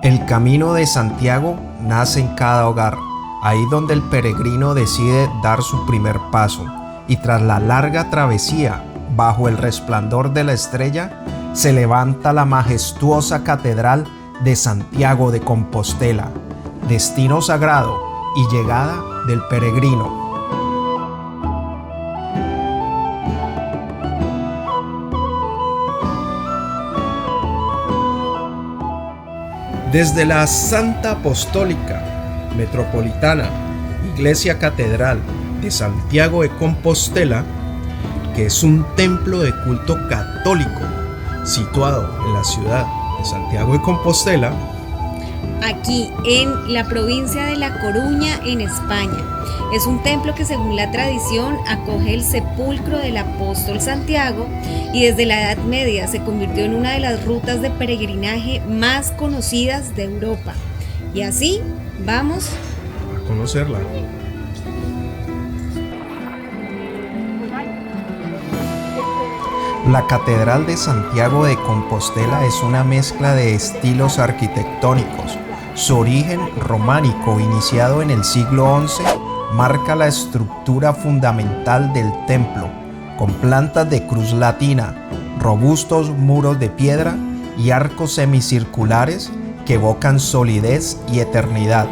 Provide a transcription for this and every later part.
El camino de Santiago nace en cada hogar, ahí donde el peregrino decide dar su primer paso, y tras la larga travesía, bajo el resplandor de la estrella, se levanta la majestuosa catedral de Santiago de Compostela, destino sagrado y llegada del peregrino. Desde la Santa Apostólica Metropolitana Iglesia Catedral de Santiago de Compostela, que es un templo de culto católico situado en la ciudad de Santiago de Compostela, aquí en la provincia de La Coruña, en España. Es un templo que, según la tradición, acoge el sepulcro del apóstol Santiago y desde la Edad Media se convirtió en una de las rutas de peregrinaje más conocidas de Europa. Y así vamos a conocerla. La Catedral de Santiago de Compostela es una mezcla de estilos arquitectónicos. Su origen románico, iniciado en el siglo XI, marca la estructura fundamental del templo, con plantas de cruz latina, robustos muros de piedra y arcos semicirculares que evocan solidez y eternidad.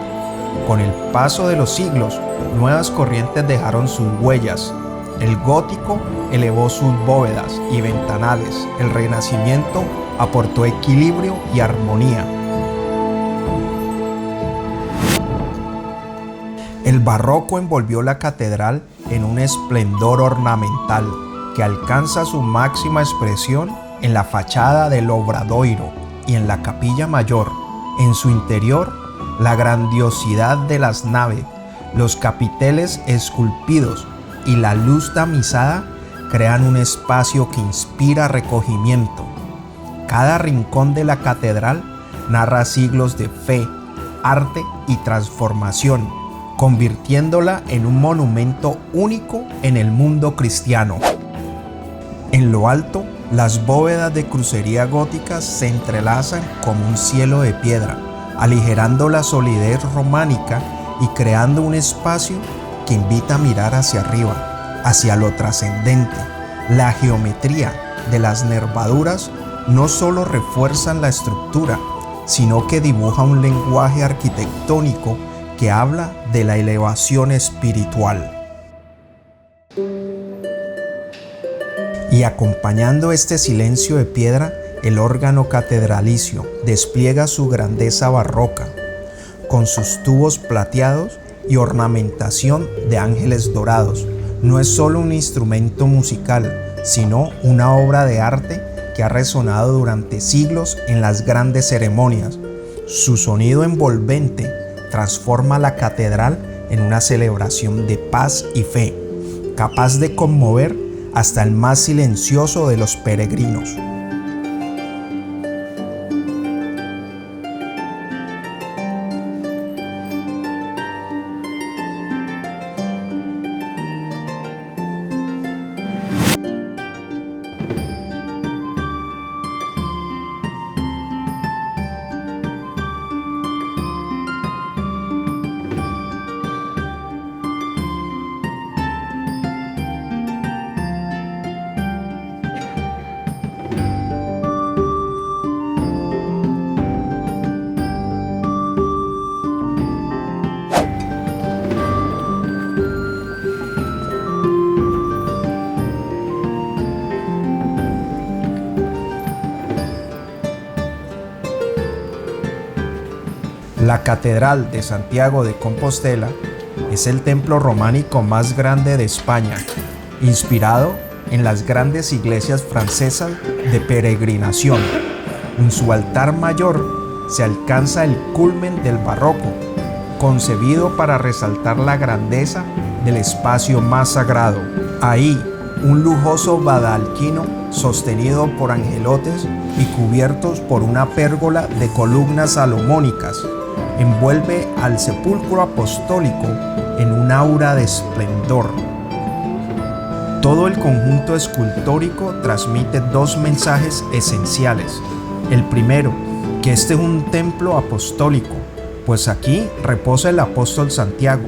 Con el paso de los siglos, nuevas corrientes dejaron sus huellas. El gótico elevó sus bóvedas y ventanales. El Renacimiento aportó equilibrio y armonía. El barroco envolvió la catedral en un esplendor ornamental que alcanza su máxima expresión en la fachada del Obradoiro y en la capilla mayor. En su interior, la grandiosidad de las naves, los capiteles esculpidos y la luz tamizada crean un espacio que inspira recogimiento. Cada rincón de la catedral narra siglos de fe, arte y transformación, convirtiéndola en un monumento único en el mundo cristiano. En lo alto, las bóvedas de crucería góticas se entrelazan como un cielo de piedra, aligerando la solidez románica y creando un espacio que invita a mirar hacia arriba, hacia lo trascendente. La geometría de las nervaduras no solo refuerzan la estructura, sino que dibuja un lenguaje arquitectónico que habla de la elevación espiritual. Y acompañando este silencio de piedra, el órgano catedralicio despliega su grandeza barroca, con sus tubos plateados y ornamentación de ángeles dorados. No es solo un instrumento musical, sino una obra de arte que ha resonado durante siglos en las grandes ceremonias. Su sonido envolvente transforma la catedral en una celebración de paz y fe, capaz de conmover hasta el más silencioso de los peregrinos. La Catedral de Santiago de Compostela es el templo románico más grande de España, inspirado en las grandes iglesias francesas de peregrinación. En su altar mayor se alcanza el culmen del barroco, concebido para resaltar la grandeza del espacio más sagrado. Ahí, un lujoso badalquino sostenido por angelotes y cubiertos por una pérgola de columnas salomónicas envuelve al sepulcro apostólico en un aura de esplendor. Todo el conjunto escultórico transmite dos mensajes esenciales. El primero, que este es un templo apostólico, pues aquí reposa el apóstol Santiago,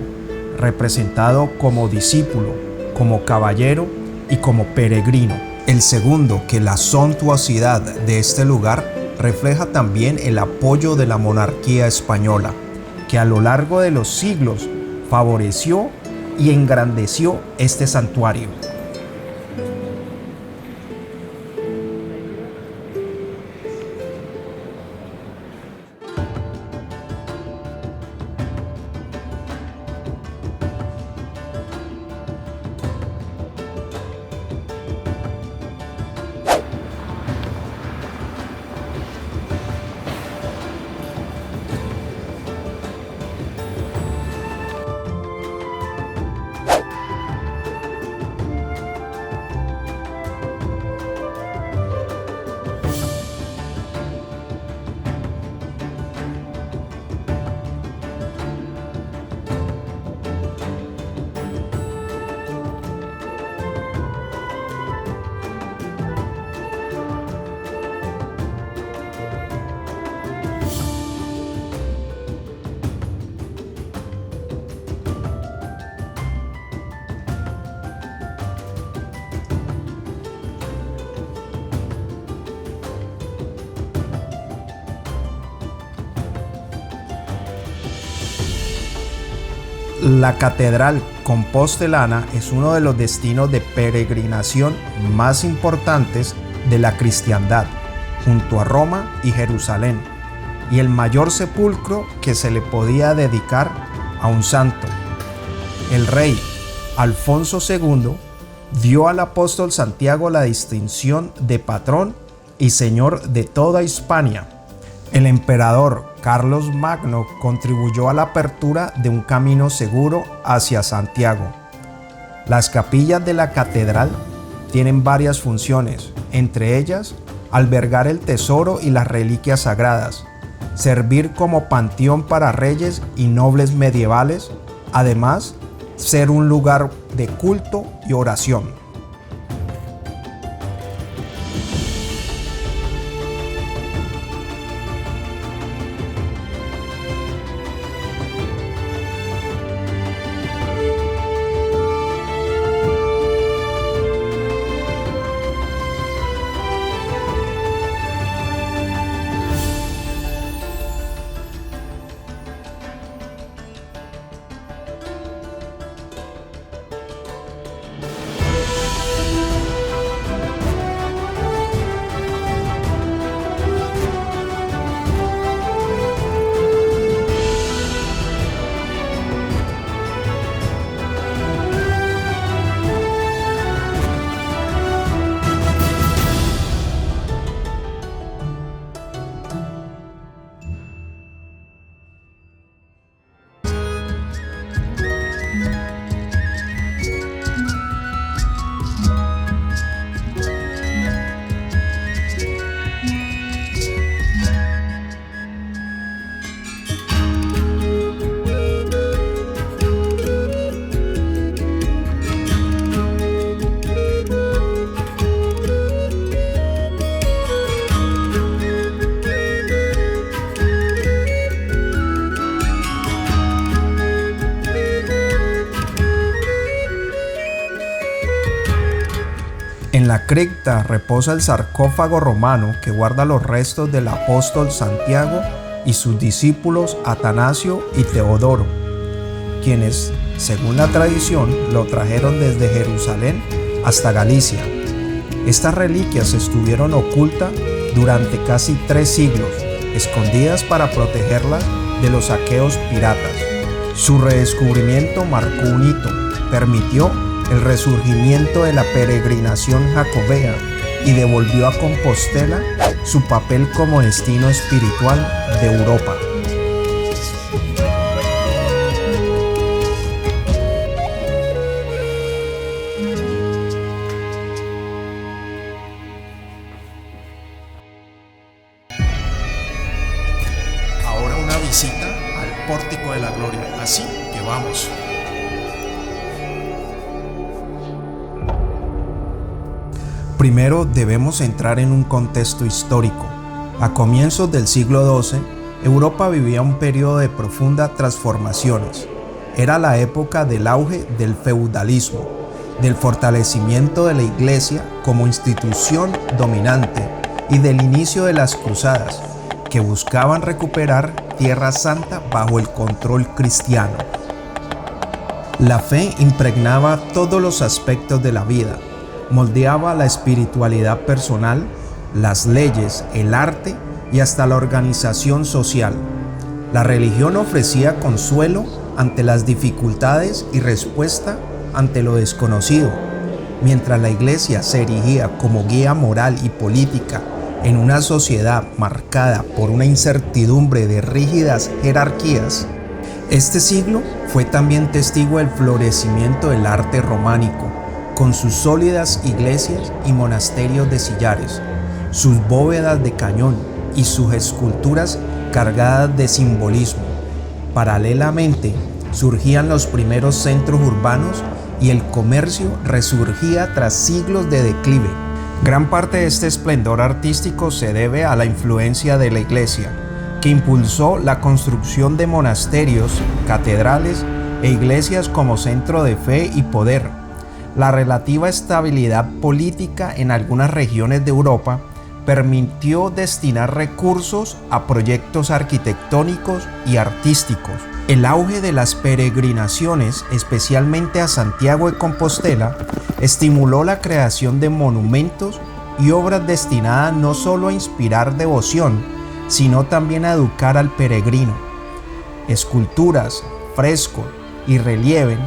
representado como discípulo, como caballero y como peregrino. El segundo, que la suntuosidad de este lugar refleja también el apoyo de la monarquía española, que a lo largo de los siglos favoreció y engrandeció este santuario. La Catedral Compostelana es uno de los destinos de peregrinación más importantes de la cristiandad, junto a Roma y Jerusalén, y el mayor sepulcro que se le podía dedicar a un santo. El rey Alfonso II dio al apóstol Santiago la distinción de patrón y señor de toda Hispania. El emperador Carlos Magno contribuyó a la apertura de un camino seguro hacia Santiago. Las capillas de la catedral tienen varias funciones, entre ellas albergar el tesoro y las reliquias sagradas, servir como panteón para reyes y nobles medievales, además ser un lugar de culto y oración. En la cripta reposa el sarcófago romano que guarda los restos del apóstol Santiago y sus discípulos Atanasio y Teodoro, quienes, según la tradición, lo trajeron desde Jerusalén hasta Galicia. Estas reliquias estuvieron ocultas durante casi 3 siglos, escondidas para protegerlas de los saqueos piratas. Su redescubrimiento marcó un hito, permitió el resurgimiento de la peregrinación jacobea y devolvió a Compostela su papel como destino espiritual de Europa. Ahora una visita al Pórtico de la Gloria, así que vamos. Primero debemos entrar en un contexto histórico. A comienzos del siglo XII, Europa vivía un periodo de profundas transformaciones. Era la época del auge del feudalismo, del fortalecimiento de la Iglesia como institución dominante y del inicio de las cruzadas, que buscaban recuperar Tierra Santa bajo el control cristiano. La fe impregnaba todos los aspectos de la vida, moldeaba la espiritualidad personal, las leyes, el arte y hasta la organización social. La religión ofrecía consuelo ante las dificultades y respuesta ante lo desconocido, mientras la Iglesia se erigía como guía moral y política en una sociedad marcada por una incertidumbre de rígidas jerarquías. Este siglo fue también testigo del florecimiento del arte románico, con sus sólidas iglesias y monasterios de sillares, sus bóvedas de cañón y sus esculturas cargadas de simbolismo. Paralelamente, surgían los primeros centros urbanos y el comercio resurgía tras siglos de declive. Gran parte de este esplendor artístico se debe a la influencia de la Iglesia, que impulsó la construcción de monasterios, catedrales e iglesias como centro de fe y poder. La relativa estabilidad política en algunas regiones de Europa permitió destinar recursos a proyectos arquitectónicos y artísticos. El auge de las peregrinaciones, especialmente a Santiago de Compostela, estimuló la creación de monumentos y obras destinadas no solo a inspirar devoción, sino también a educar al peregrino. Esculturas, frescos y relieve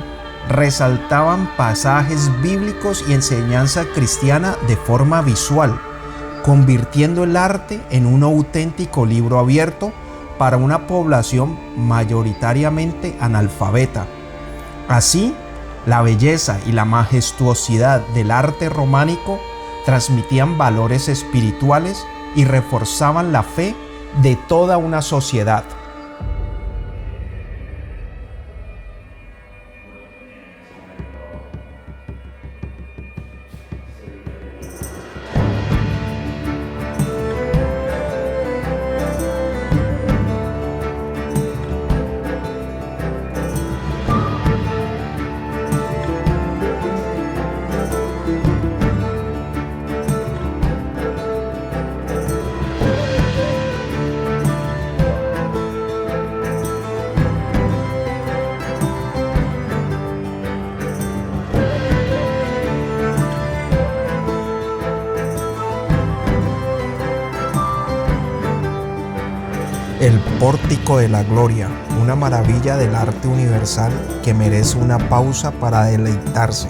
resaltaban pasajes bíblicos y enseñanza cristiana de forma visual, convirtiendo el arte en un auténtico libro abierto para una población mayoritariamente analfabeta. Así, la belleza y la majestuosidad del arte románico transmitían valores espirituales y reforzaban la fe de toda una sociedad. El Pórtico de la Gloria, una maravilla del arte universal que merece una pausa para deleitarse.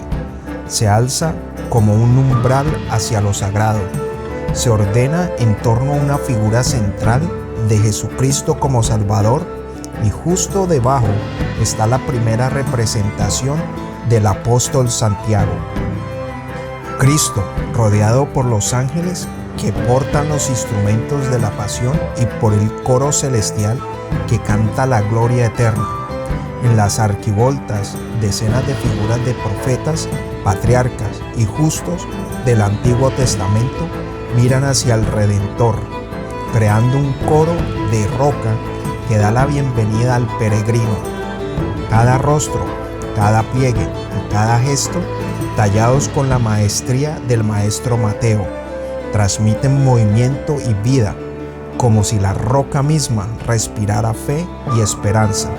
Se alza como un umbral hacia lo sagrado. Se ordena en torno a una figura central de Jesucristo como Salvador y justo debajo está la primera representación del apóstol Santiago. Cristo, rodeado por los ángeles que portan los instrumentos de la pasión y por el coro celestial que canta la gloria eterna. En las arquivoltas, decenas de figuras de profetas, patriarcas y justos del Antiguo Testamento miran hacia el Redentor, creando un coro de roca que da la bienvenida al peregrino. Cada rostro, cada pliegue y cada gesto, tallados con la maestría del maestro Mateo, transmiten movimiento y vida, como si la roca misma respirara fe y esperanza.